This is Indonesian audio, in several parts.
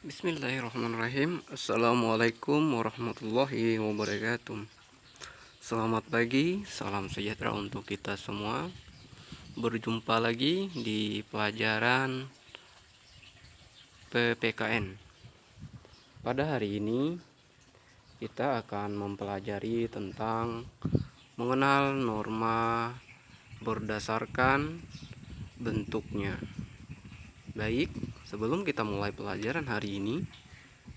Bismillahirrahmanirrahim. Assalamualaikum warahmatullahi wabarakatuh. Selamat pagi, salam sejahtera untuk kita semua. Berjumpa lagi di pelajaran PPKN. Pada hari ini kita akan mempelajari tentang mengenal norma berdasarkan bentuknya. Baik, sebelum kita mulai pelajaran hari ini,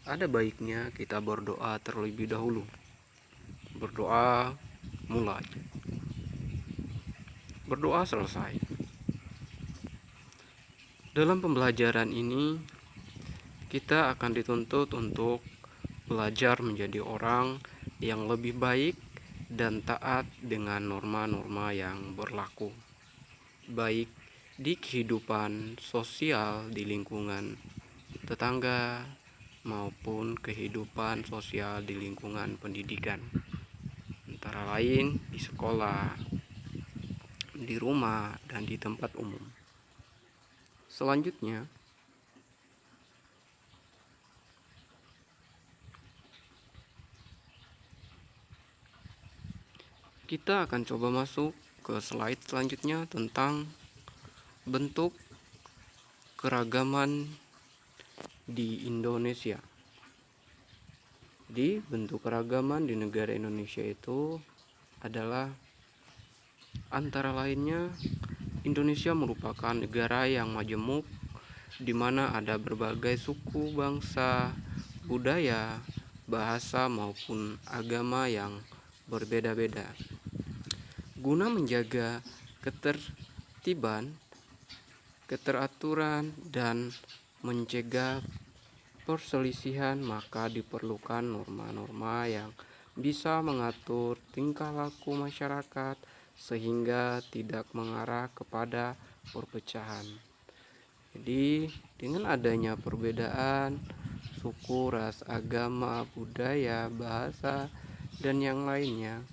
ada baiknya kita berdoa terlebih dahulu. Berdoa mulai. Berdoa selesai. Dalam pembelajaran ini, kita akan dituntut untuk belajar menjadi orang yang lebih baik dan taat dengan norma-norma yang berlaku, baik di kehidupan sosial di lingkungan tetangga maupun kehidupan sosial di lingkungan pendidikan, antara lain di sekolah, di rumah, dan di tempat umum. Selanjutnya, kita akan coba masuk ke slide selanjutnya tentang bentuk keragaman di Indonesia. Di bentuk keragaman di negara Indonesia itu adalah antara lainnya Indonesia merupakan negara yang majemuk di mana ada berbagai suku, bangsa, budaya, bahasa maupun agama yang berbeda-beda. Guna menjaga ketertiban, keteraturan, dan mencegah perselisihan, maka diperlukan norma-norma yang bisa mengatur tingkah laku masyarakat sehingga tidak mengarah kepada perpecahan. Jadi, dengan adanya perbedaan suku, ras, agama, budaya, bahasa, dan yang lainnya,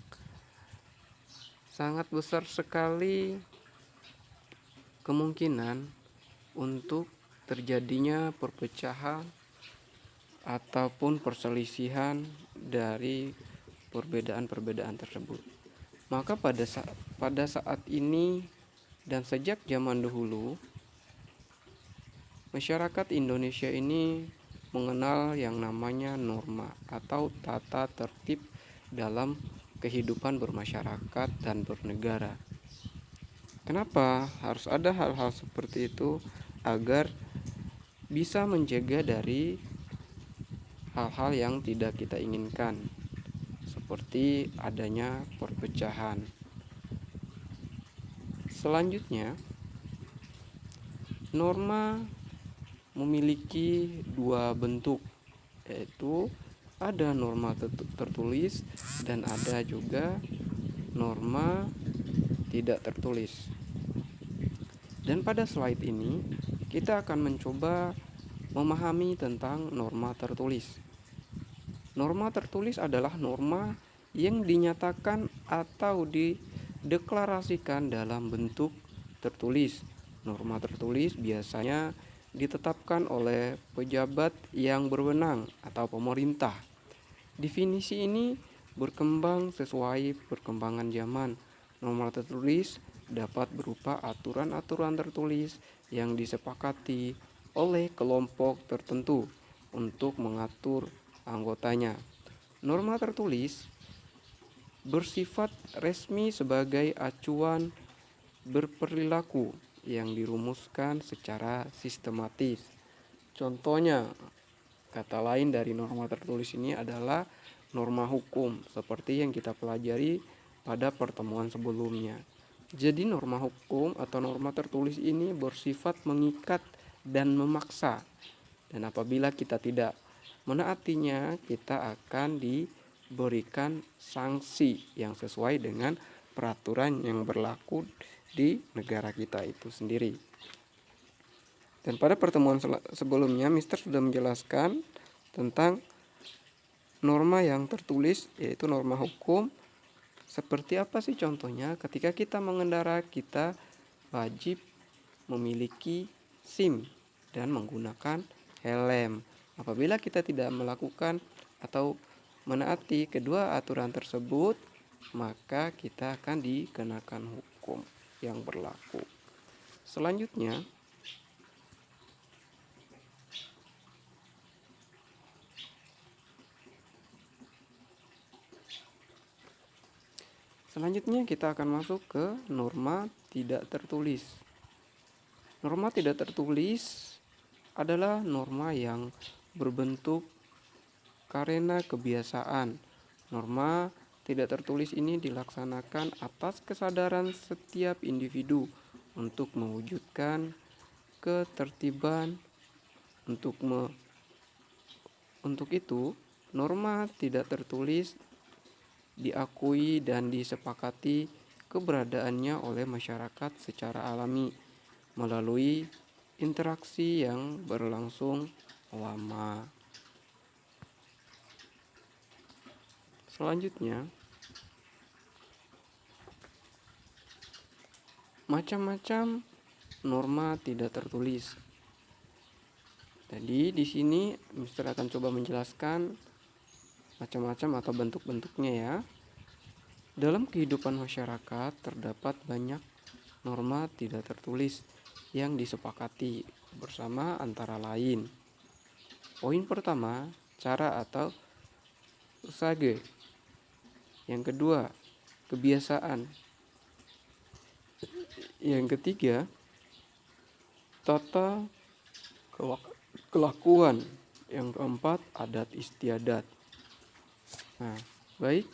sangat besar sekali kemungkinan untuk terjadinya perpecahan ataupun perselisihan dari perbedaan-perbedaan tersebut. Maka pada saat ini dan sejak zaman dahulu, masyarakat Indonesia ini mengenal yang namanya norma atau tata tertib dalam kehidupan bermasyarakat dan bernegara. Kenapa harus ada hal-hal seperti itu? Agar bisa mencegah dari hal-hal yang tidak kita inginkan, seperti adanya perpecahan. Selanjutnya, norma memiliki dua bentuk, yaitu ada norma tertulis dan ada juga norma tidak tertulis. Dan pada slide ini kita akan mencoba memahami tentang norma tertulis. Norma tertulis adalah norma yang dinyatakan atau dideklarasikan dalam bentuk tertulis. Norma tertulis biasanya ditetapkan oleh pejabat yang berwenang atau pemerintah. Definisi ini berkembang sesuai perkembangan zaman. Norma tertulis dapat berupa aturan-aturan tertulis yang disepakati oleh kelompok tertentu untuk mengatur anggotanya. Norma tertulis bersifat resmi sebagai acuan berperilaku yang dirumuskan secara sistematis. Contohnya, kata lain dari norma tertulis ini adalah norma hukum, seperti yang kita pelajari pada pertemuan sebelumnya. Jadi norma hukum atau norma tertulis ini bersifat mengikat dan memaksa. Dan apabila kita tidak menaatinya, kita akan diberikan sanksi yang sesuai dengan peraturan yang berlaku di negara kita itu sendiri. Dan pada pertemuan sebelumnya, Mister sudah menjelaskan tentang norma yang tertulis, yaitu norma hukum. Seperti apa sih contohnya? Ketika kita mengendarai, kita wajib memiliki SIM dan menggunakan helm. Apabila kita tidak melakukan atau menaati kedua aturan tersebut, maka kita akan dikenakan hukum yang berlaku. Selanjutnya, kita akan masuk ke norma tidak tertulis. Norma tidak tertulis adalah norma yang berbentuk karena kebiasaan. Norma tidak tertulis ini dilaksanakan atas kesadaran setiap individu untuk mewujudkan ketertiban. Untuk itu, norma tidak tertulis diakui dan disepakati keberadaannya oleh masyarakat secara alami melalui interaksi yang berlangsung lama. Selanjutnya, macam-macam norma tidak tertulis. Jadi di sini Mister akan coba menjelaskan macam-macam atau bentuk-bentuknya ya. Dalam kehidupan masyarakat terdapat banyak norma tidak tertulis yang disepakati bersama antara lain. Poin pertama, cara atau usage. Yang kedua, kebiasaan. Yang ketiga, tata kelakuan. Yang keempat, adat istiadat. Nah, baik.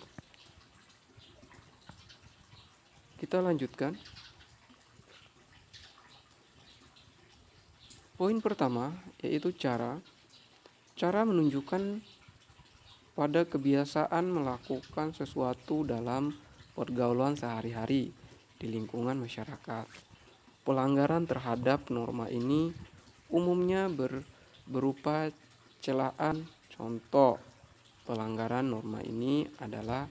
Kita lanjutkan. Poin pertama yaitu cara. Cara menunjukkan pada kebiasaan melakukan sesuatu dalam pergaulan sehari-hari di lingkungan masyarakat. Pelanggaran terhadap norma ini umumnya berupa celaan. Contoh pelanggaran norma ini adalah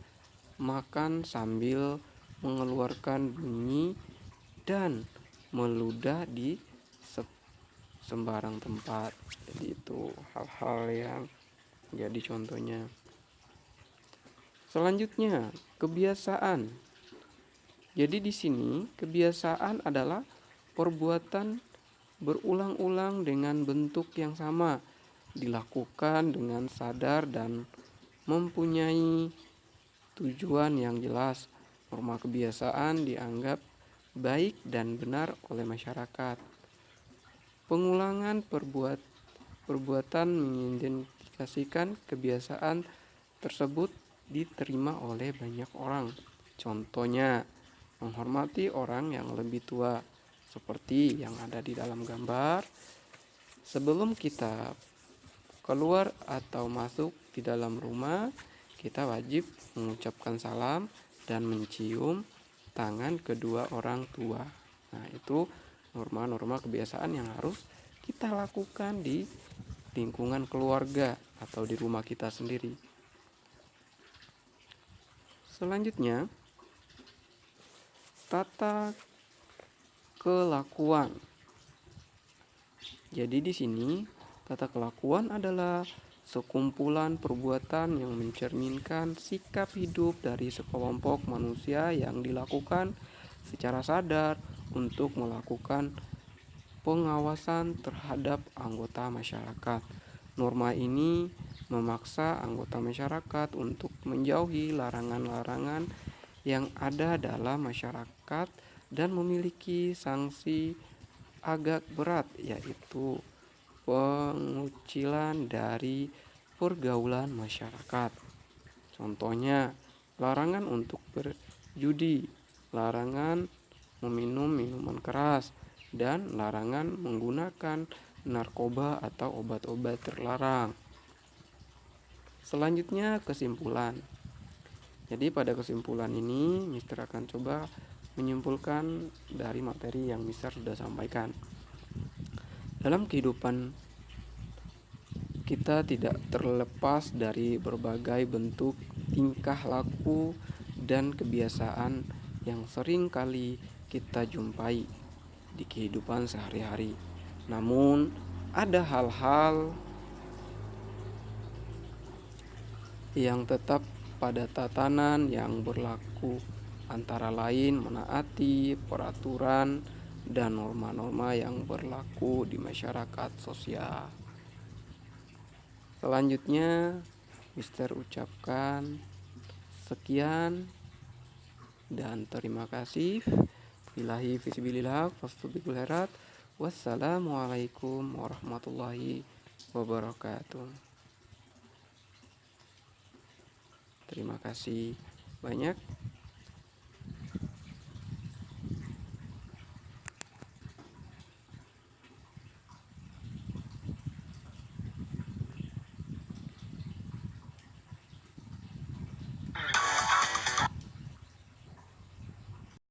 makan sambil mengeluarkan bunyi dan meludah di sembarang tempat. Jadi itu hal-hal yang jadi contohnya. Selanjutnya, kebiasaan. Jadi di sini kebiasaan adalah perbuatan berulang-ulang dengan bentuk yang sama, dilakukan dengan sadar dan mempunyai tujuan yang jelas. Norma kebiasaan dianggap baik dan benar oleh masyarakat. Pengulangan perbuatan mengindikasikan kebiasaan tersebut diterima oleh banyak orang. Contohnya, menghormati orang yang lebih tua, seperti yang ada di dalam gambar. Sebelum kita keluar atau masuk di dalam rumah, kita wajib mengucapkan salam dan mencium tangan kedua orang tua. Nah, itu norma-norma kebiasaan yang harus kita lakukan di lingkungan keluarga atau di rumah kita sendiri. Selanjutnya, tata kelakuan. Jadi di sini tata kelakuan adalah sekumpulan perbuatan yang mencerminkan sikap hidup dari sekelompok manusia yang dilakukan secara sadar untuk melakukan pengawasan terhadap anggota masyarakat. Norma ini memaksa anggota masyarakat untuk menjauhi larangan-larangan yang ada dalam masyarakat dan memiliki sanksi agak berat, yaitu pengucilan dari pergaulan masyarakat. Contohnya, larangan untuk berjudi, larangan meminum minuman keras, dan larangan menggunakan narkoba atau obat-obat terlarang. Selanjutnya, kesimpulan. Jadi pada kesimpulan ini Mister akan coba menyimpulkan dari materi yang Mister sudah sampaikan. Dalam kehidupan kita tidak terlepas dari berbagai bentuk tingkah laku dan kebiasaan yang sering kali kita jumpai di kehidupan sehari-hari. Namun ada hal-hal yang tetap pada tatanan yang berlaku, antara lain menaati peraturan dan norma-norma yang berlaku di masyarakat sosial. Selanjutnya, Mister ucapkan sekian dan terima kasih. Billahi fisabilillah, fastubiqul herat. Wassalamualaikum warahmatullahi wabarakatuh. Terima kasih banyak.